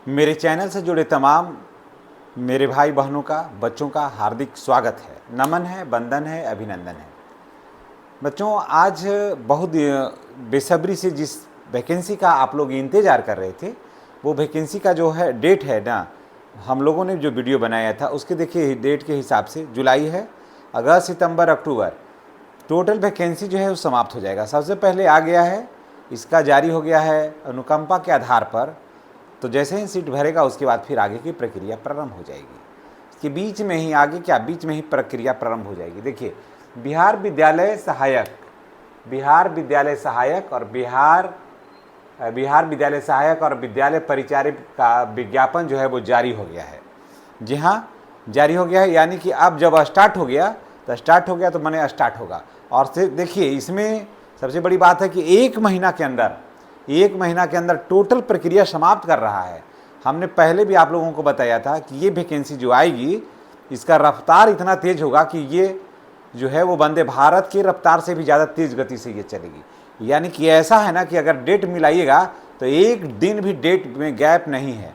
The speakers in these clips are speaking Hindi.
मेरे चैनल से जुड़े तमाम मेरे भाई बहनों का, बच्चों का हार्दिक स्वागत है, नमन है, वंदन है, अभिनंदन है। बच्चों, आज बहुत बेसब्री से जिस वैकेंसी का आप लोग इंतज़ार कर रहे थे, वो वैकेंसी का जो है डेट है ना, हम लोगों ने जो वीडियो बनाया था उसके देखिए डेट के हिसाब से जुलाई है, अगस्त, सितंबर, अक्टूबर, टोटल वैकेंसी जो है वो समाप्त हो जाएगा। सबसे पहले आ गया है, इसका जारी हो गया है अनुकंपा के आधार पर। तो जैसे ही सीट भरेगा उसके बाद फिर आगे की प्रक्रिया प्रारंभ हो जाएगी। इसके बीच में ही आगे क्या, बीच में ही प्रक्रिया प्रारंभ हो जाएगी। देखिए, बिहार विद्यालय सहायक और बिहार विद्यालय सहायक और विद्यालय परिचारिक का विज्ञापन जो है वो जारी हो गया है। जी हाँ, जारी हो गया है, यानी कि अब जब स्टार्ट हो गया तो माने स्टार्ट होगा। और देखिए, इसमें सबसे बड़ी बात है कि एक महीना के अंदर टोटल प्रक्रिया समाप्त कर रहा है। हमने पहले भी आप लोगों को बताया था कि ये वैकेंसी जो आएगी, इसका रफ्तार इतना तेज होगा कि ये जो है वो वंदे भारत की रफ्तार से भी ज़्यादा तेज गति से ये चलेगी। यानी कि ऐसा है ना कि अगर डेट मिलाइएगा तो एक दिन भी डेट में गैप नहीं है।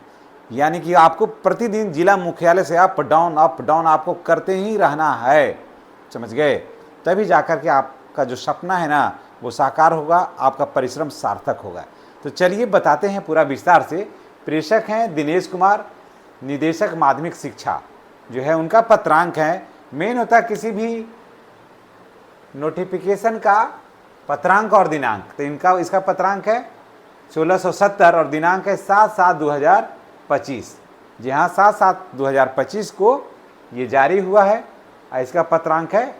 यानी कि आपको प्रतिदिन जिला मुख्यालय से अप डाउन आपको करते ही रहना है, समझ गए? तभी जाकर के आपका जो सपना है ना वो साकार होगा, आपका परिश्रम सार्थक होगा। तो चलिए बताते हैं पूरा विस्तार से। प्रेषक हैं दिनेश कुमार, निदेशक माध्यमिक शिक्षा जो है उनका पत्रांक है। मेन होता है किसी भी नोटिफिकेशन का पत्रांक और दिनांक, तो इसका पत्रांक है 1670 और दिनांक है 7/7/2025। जी हाँ, 7/7/2025 को ये जारी हुआ है और इसका पत्रांक है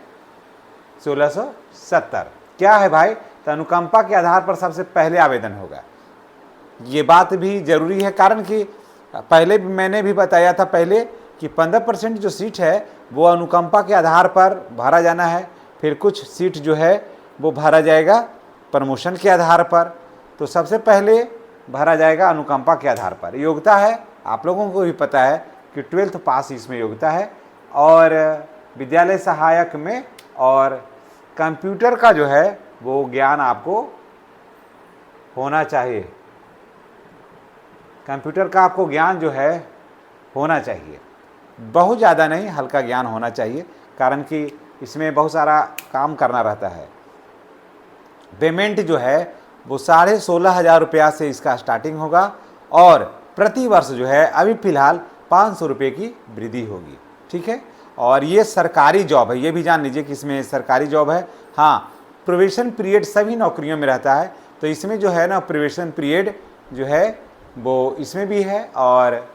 1670। क्या है भाई? तो अनुकंपा के आधार पर सबसे पहले आवेदन होगा। ये बात भी जरूरी है, कारण कि पहले भी मैंने भी बताया था पहले कि 15% जो सीट है वो अनुकंपा के आधार पर भरा जाना है। फिर कुछ सीट जो है वो भरा जाएगा प्रमोशन के आधार पर। तो सबसे पहले भरा जाएगा अनुकंपा के आधार पर। योग्यता है, आप लोगों को भी पता है कि 12th पास इसमें योग्यता है, और विद्यालय सहायक में और कंप्यूटर का जो है वो ज्ञान आपको होना चाहिए। कंप्यूटर का आपको ज्ञान जो है होना चाहिए, बहुत ज़्यादा नहीं, हल्का ज्ञान होना चाहिए, कारण कि इसमें बहुत सारा काम करना रहता है। पेमेंट जो है वो 16,500 रुपया से इसका स्टार्टिंग होगा, और प्रति वर्ष जो है अभी फ़िलहाल 500 रुपये की वृद्धि होगी। ठीक है, और ये सरकारी जॉब है, ये भी जान लीजिए कि इसमें सरकारी जॉब है। हाँ, प्रोबेशन पीरियड सभी नौकरियों में रहता है, तो इसमें जो है ना प्रोबेशन पीरियड जो है वो इसमें भी है। और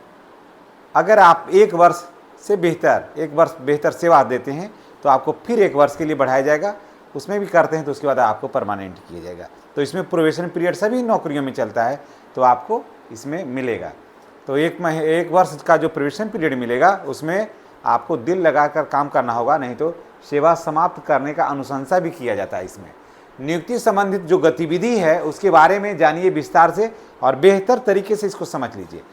अगर आप एक वर्ष बेहतर सेवा देते हैं तो आपको फिर 1 वर्ष के लिए बढ़ाया जाएगा। उसमें भी करते हैं तो उसके बाद आपको परमानेंट किया जाएगा। तो इसमें प्रोबेशन पीरियड सभी नौकरियों में चलता है, तो आपको इसमें मिलेगा। तो 1 वर्ष का जो प्रोबेशन पीरियड मिलेगा उसमें आपको दिल लगाकर काम करना होगा, नहीं तो सेवा समाप्त करने का अनुशंसा भी किया जाता है। इसमें नियुक्ति संबंधित जो गतिविधि है उसके बारे में जानिए विस्तार से और बेहतर तरीके से इसको समझ लीजिए।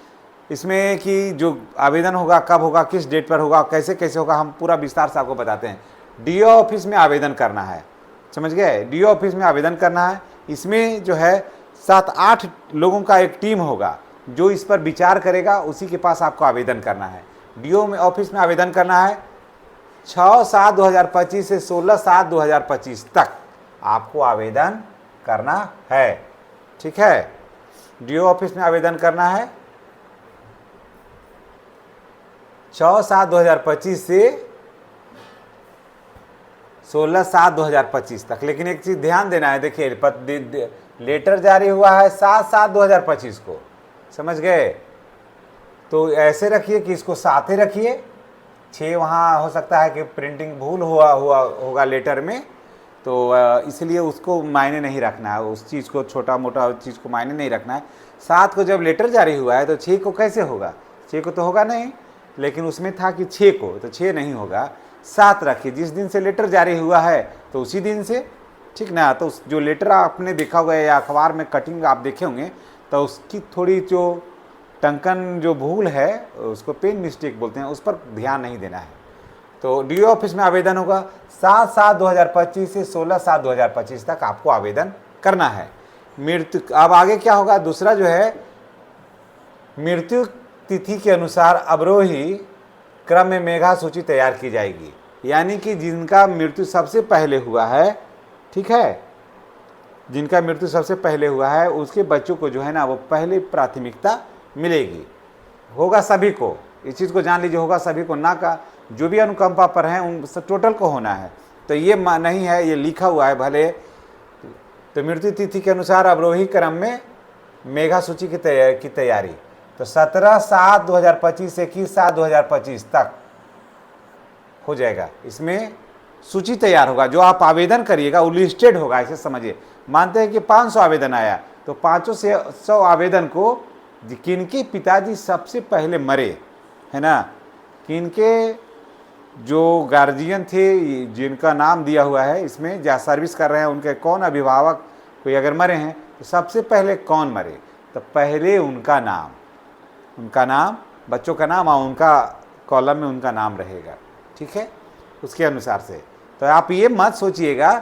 इसमें कि जो आवेदन होगा, कब होगा, किस डेट पर होगा, कैसे कैसे होगा, हम पूरा विस्तार से आपको बताते हैं। डीओ ऑफिस में आवेदन करना है, समझ गए? डीओ ऑफिस में आवेदन करना है। इसमें जो है 7-8 लोगों का एक टीम होगा जो इस पर विचार करेगा, उसी के पास आपको आवेदन करना है। डीओ में ऑफिस में आवेदन करना है 6/7/2025 से 16/7/2025 तक आपको आवेदन करना है। ठीक है, डीओ ऑफिस में आवेदन करना है 6/7/2025 से 16/7/2025 तक। लेकिन एक चीज़ ध्यान देना है, देखिए लेटर जारी हुआ है 7/7/2025 को, समझ गए? तो ऐसे रखिए कि इसको 7 ही रखिए। 6 वहाँ हो सकता है कि प्रिंटिंग भूल होगा लेटर में, तो इसलिए उसको मायने नहीं रखना है, उस चीज़ को, छोटा मोटा चीज़ को मायने नहीं रखना है। 7 को जब लेटर जारी हुआ है तो 6 को कैसे होगा? 6 को तो होगा नहीं, लेकिन उसमें था कि 6 को, तो 6 नहीं होगा, 7 रखिए। जिस दिन से लेटर जारी हुआ है तो उसी दिन से, ठीक ना? तो जो लेटर आपने देखा होगा या अखबार में कटिंग आप देखे होंगे, तो उसकी थोड़ी जो टंकन जो भूल है उसको पेन मिस्टेक बोलते हैं, उस पर ध्यान नहीं देना है। तो डीओ ऑफिस में आवेदन होगा 7/7/2025 से 16/7/2025 तक आपको आवेदन करना है। मृत्यु, अब आगे क्या होगा? दूसरा जो है मृत्यु तिथि के अनुसार अवरोही क्रम में मेघा सूची तैयार की जाएगी। यानी कि जिनका मृत्यु सबसे पहले हुआ है, ठीक है, जिनका मृत्यु सबसे पहले हुआ है उसके बच्चों को जो है ना वो पहले प्राथमिकता मिलेगी। होगा सभी को, इस चीज़ को जान लीजिए, होगा सभी को, ना का जो भी अनुकंपा पर हैं उन सब टोटल को होना है। तो ये नहीं है, ये लिखा हुआ है भले। तो मृत्यु तिथि के अनुसार अवरोही क्रम में मेघा सूची की तैयारी। तो 17/7/2025 से 21/7/2025 तक हो जाएगा। इसमें सूची तैयार होगा, जो आप आवेदन करिएगा वो लिस्टेड होगा। ऐसे समझिए, मानते हैं कि 500 आवेदन आया, तो 500 से 100 आवेदन को किनके पिताजी सबसे पहले मरे, है ना, किनके जो गार्जियन थे जिनका नाम दिया हुआ है इसमें, जहाँ सर्विस कर रहे हैं उनके कौन अभिभावक कोई अगर मरे हैं तो सबसे पहले कौन मरे, तो पहले उनका नाम, बच्चों का नाम और उनका कॉलम में उनका नाम रहेगा। ठीक है, उसके अनुसार से। तो आप ये मत सोचिएगा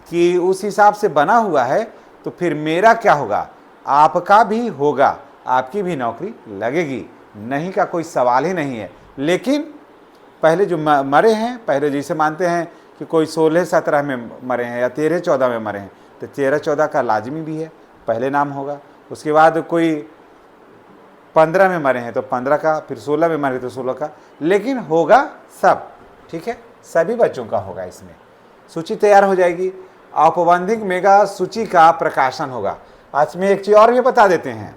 कि उस हिसाब से बना हुआ है तो फिर मेरा क्या होगा, आपका भी होगा, आपकी भी नौकरी लगेगी, नहीं का कोई सवाल ही नहीं है। लेकिन पहले जो मरे हैं, पहले जैसे मानते हैं कि कोई 16-17 में मरे हैं या 13-14 में मरे हैं, तो 13-14 का लाजमी भी है, पहले नाम होगा। उसके बाद कोई 15 में मरे हैं तो 15 का, फिर 16 में मरे तो 16 का, लेकिन होगा सब। ठीक है, सभी बच्चों का होगा। इसमें सूची तैयार हो जाएगी। औपबंधिक मेगा सूची का प्रकाशन होगा। आज में एक चीज़ और भी बता देते हैं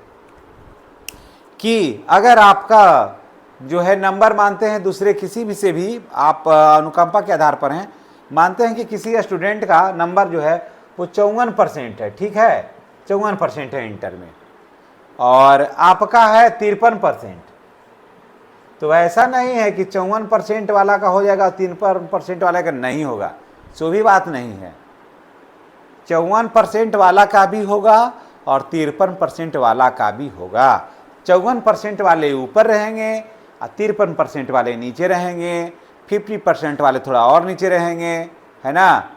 कि अगर आपका जो है नंबर मानते हैं दूसरे किसी भी से भी, आप अनुकंपा के आधार पर हैं, मानते हैं कि किसी स्टूडेंट का नंबर जो है वो 54% है, ठीक है, 54% है इंटर में, और आपका है 53%। तो ऐसा नहीं है कि 54% वाला का हो जाएगा, 53% वाले का नहीं होगा, सो भी बात नहीं है। 54% वाला का भी होगा और 53% वाला का भी होगा। 54% वाले ऊपर रहेंगे और 53% वाले नीचे रहेंगे, 50% वाले थोड़ा और नीचे रहेंगे, है ना,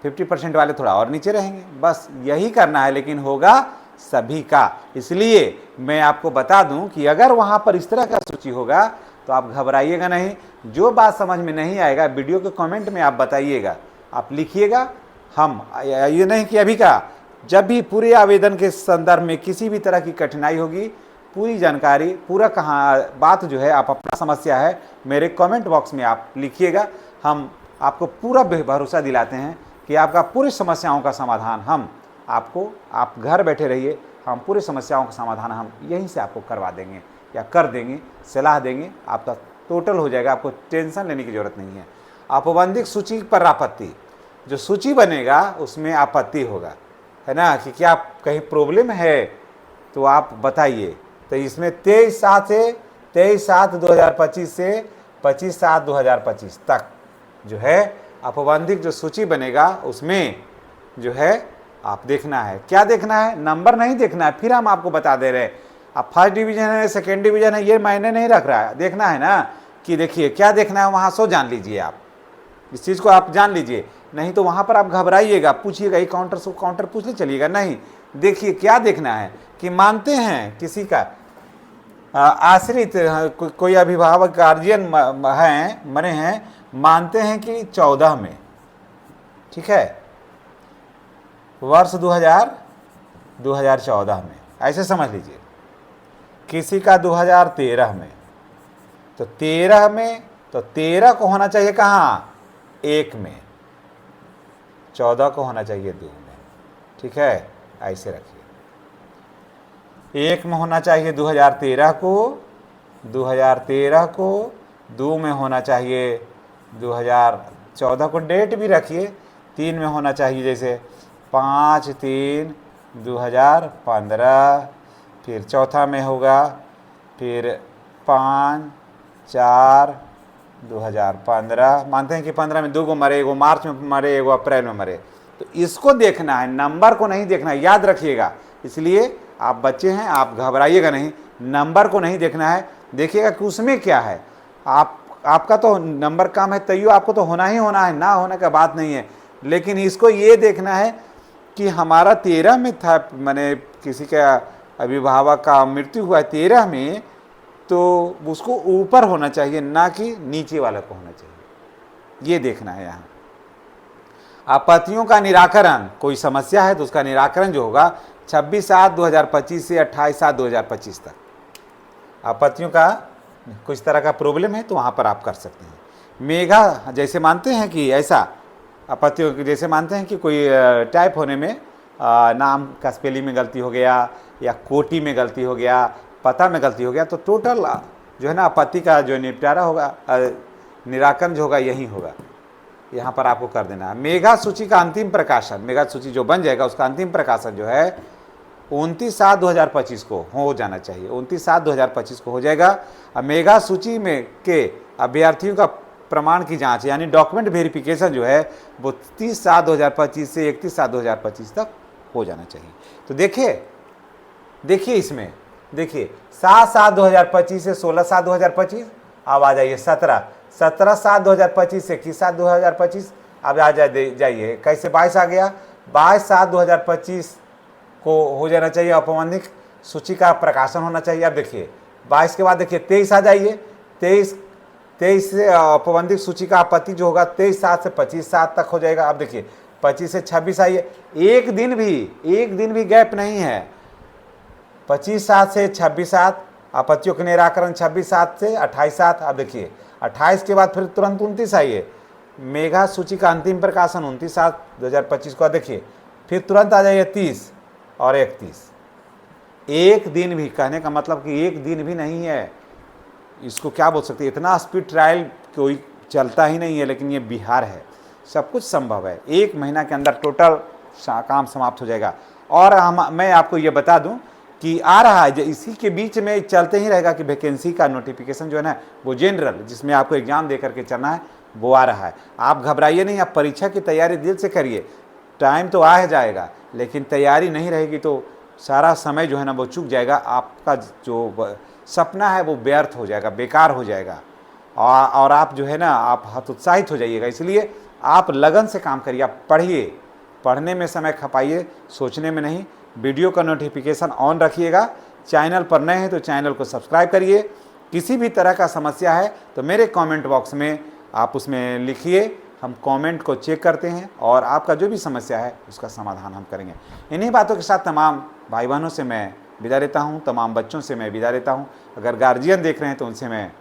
50% वाले थोड़ा और नीचे रहेंगे। बस यही करना है, लेकिन होगा सभी का। इसलिए मैं आपको बता दूं कि अगर वहां पर इस तरह का सूची होगा तो आप घबराइएगा नहीं। जो बात समझ में नहीं आएगा वीडियो के कमेंट में आप बताइएगा, आप लिखिएगा। हम ये नहीं कि अभी का, जब भी पूरे आवेदन के संदर्भ में किसी भी तरह की कठिनाई होगी, पूरी जानकारी, पूरा कहाँ बात जो है, आप अपना समस्या है मेरे कमेंट बॉक्स में आप लिखिएगा। हम आपको पूरा भरोसा दिलाते हैं कि आपका पूरी समस्याओं का समाधान हम आपको, आप घर बैठे रहिए, हम पूरी समस्याओं का समाधान हम यहीं से आपको करवा देंगे या कर देंगे, सलाह देंगे, आपका टोटल हो जाएगा, आपको टेंशन लेने की ज़रूरत नहीं है। औपबंधिक सूची पर आपत्ति, जो सूची बनेगा उसमें आपत्ति होगा, है ना, कि क्या कहीं प्रॉब्लम है तो आप बताइए। तो इसमें 23/7/2025 से 25/7/2025 तक जो है औपबंधिक जो सूची बनेगा उसमें जो है आप देखना है। क्या देखना है, नंबर नहीं देखना है। फिर हम आपको बता दे रहे हैं, आप फर्स्ट डिवीजन है, सेकेंड डिवीजन है, ये मायने नहीं रख रहा है। देखना है ना कि देखिए क्या देखना है, वहाँ सो जान लीजिए। आप इस चीज़ को आप जान लीजिए, नहीं तो वहाँ पर आप घबराइएगा, पूछिएगा ये काउंटर से काउंटर पूछ ले चलिएगा। नहीं, देखिए क्या देखना है कि मानते हैं किसी का आश्रित कोई अभिभावक गार्जियन हैं, मरे हैं, मानते हैं कि 14 में, ठीक है, वर्ष 2014 में, ऐसे समझ लीजिए। किसी का 2013 में, तो 13 में, तो 13 को होना चाहिए कहाँ, 1 में, 14 को होना चाहिए 2 में, ठीक है, ऐसे रखिए। 1 में होना चाहिए 2013 को, 2 में होना चाहिए 2014 को, डेट भी रखिए। 3 में होना चाहिए जैसे 5/3/2015, फिर चौथा में होगा फिर 5/4/2015। मानते हैं कि 15 में 2 को मरे, एगो मार्च में मरे, एगो अप्रैल में मरे। तो इसको देखना है, नंबर को नहीं देखना है, याद रखिएगा। इसलिए आप बच्चे हैं, आप घबराइएगा नहीं, नंबर को नहीं देखना है, देखिएगा कि उसमें क्या है। आपका तो नंबर कम है तैयो आपको तो होना ही होना है, ना होने का बात नहीं है। लेकिन इसको ये देखना है कि हमारा 13 में था, मैंने किसी का अभिभावक का मृत्यु हुआ है 13 में, तो उसको ऊपर होना चाहिए, ना कि नीचे वाला को होना चाहिए। ये देखना है यहाँ। आपत्तियों का निराकरण, कोई समस्या है तो उसका निराकरण जो होगा 26/7/2025 से 28/7/2025 तक। आपत्तियों का कुछ तरह का प्रॉब्लम है तो वहाँ पर आप कर सकते हैं। मेगा जैसे मानते हैं कि ऐसा आपत्तियों की, जैसे मानते हैं कि कोई टाइप होने में नाम का स्पेलिंग में गलती हो गया, या कोटि में गलती हो गया, पता में गलती हो गया, तो टोटल जो है ना आपत्ति का जो निपटारा होगा, निराकरण जो होगा यही होगा। यहाँ पर आपको कर देना है। मेगा सूची का अंतिम प्रकाशन, मेगा सूची जो बन जाएगा उसका अंतिम प्रकाशन जो है 29/7/2025 को हो जाना चाहिए। 29/7/2025 को हो जाएगा। अब मेगा सूची में के अभ्यर्थियों का प्रमाण की जांच यानी डॉक्यूमेंट वेरिफिकेशन जो है वो 30/7/2025 से 31/7/2025 तक हो जाना चाहिए। तो देखिए इसमें देखिए 7/7/2025 से 16/7/2025, अब आ जाइए 17/7/2025 से 21/7/2025, अब आ जाइए कैसे 22 आ गया, 22/7/2025 को हो जाना चाहिए। औपबंधिक सूची का प्रकाशन होना चाहिए। अब देखिए 22 के बाद देखिए 23 आ जाइए, 23 से औपबंधिक सूची का आपत्ति जो होगा 23/7 से 25/7 तक हो जाएगा। अब देखिए 25 से 26 आइए, एक दिन भी गैप नहीं है। 25/7 से 26/7 आपत्तियों के निराकरण, 26/7 से 28/7। अब देखिए 28 के बाद फिर तुरंत 29 आइए, मेगा सूची का अंतिम प्रकाशन 29/7/2025 को। देखिए फिर तुरंत आ जाइए 30 और 31। एक दिन भी, कहने का मतलब कि एक दिन भी नहीं है, इसको क्या बोल सकते हैं, इतना स्पीड ट्रायल कोई चलता ही नहीं है। लेकिन ये बिहार है, सब कुछ संभव है। 1 महीना के अंदर टोटल काम समाप्त हो जाएगा। और मैं आपको ये बता दूं कि आ रहा है, इसी के बीच में चलते ही रहेगा कि वैकेंसी का नोटिफिकेशन जो है ना वो जनरल, जिसमें आपको एग्जाम दे करके चलना है, वो आ रहा है। आप घबराइए नहीं, आप परीक्षा की तैयारी दिल से करिए। टाइम तो आ जाएगा, लेकिन तैयारी नहीं रहेगी तो सारा समय जो है ना वो चूक जाएगा। आपका जो सपना है वो व्यर्थ हो जाएगा, बेकार हो जाएगा, और आप जो है ना आप हतोत्साहित हो जाइएगा। इसलिए आप लगन से काम करिए, आप पढ़िए, पढ़ने में समय खपाइए, सोचने में नहीं। वीडियो का नोटिफिकेशन ऑन रखिएगा। चैनल पर नए हैं तो चैनल को सब्सक्राइब करिए। किसी भी तरह का समस्या है तो मेरे कमेंट बॉक्स में आप उसमें लिखिए, हम कमेंट को चेक करते हैं और आपका जो भी समस्या है उसका समाधान हम करेंगे। इन्हीं बातों के साथ तमाम भाई बहनों से मैं विदा लेता हूँ, तमाम बच्चों से मैं विदा लेता हूँ। अगर गार्जियन देख रहे हैं तो उनसे मैं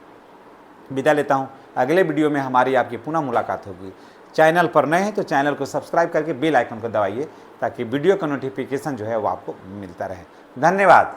विदा लेता हूँ। अगले वीडियो में हमारी आपकी पुनः मुलाकात होगी। चैनल पर नए हैं तो चैनल को सब्सक्राइब करके बेल आइकन को दबाइए ताकि वीडियो का नोटिफिकेशन जो है वो आपको मिलता रहे। धन्यवाद।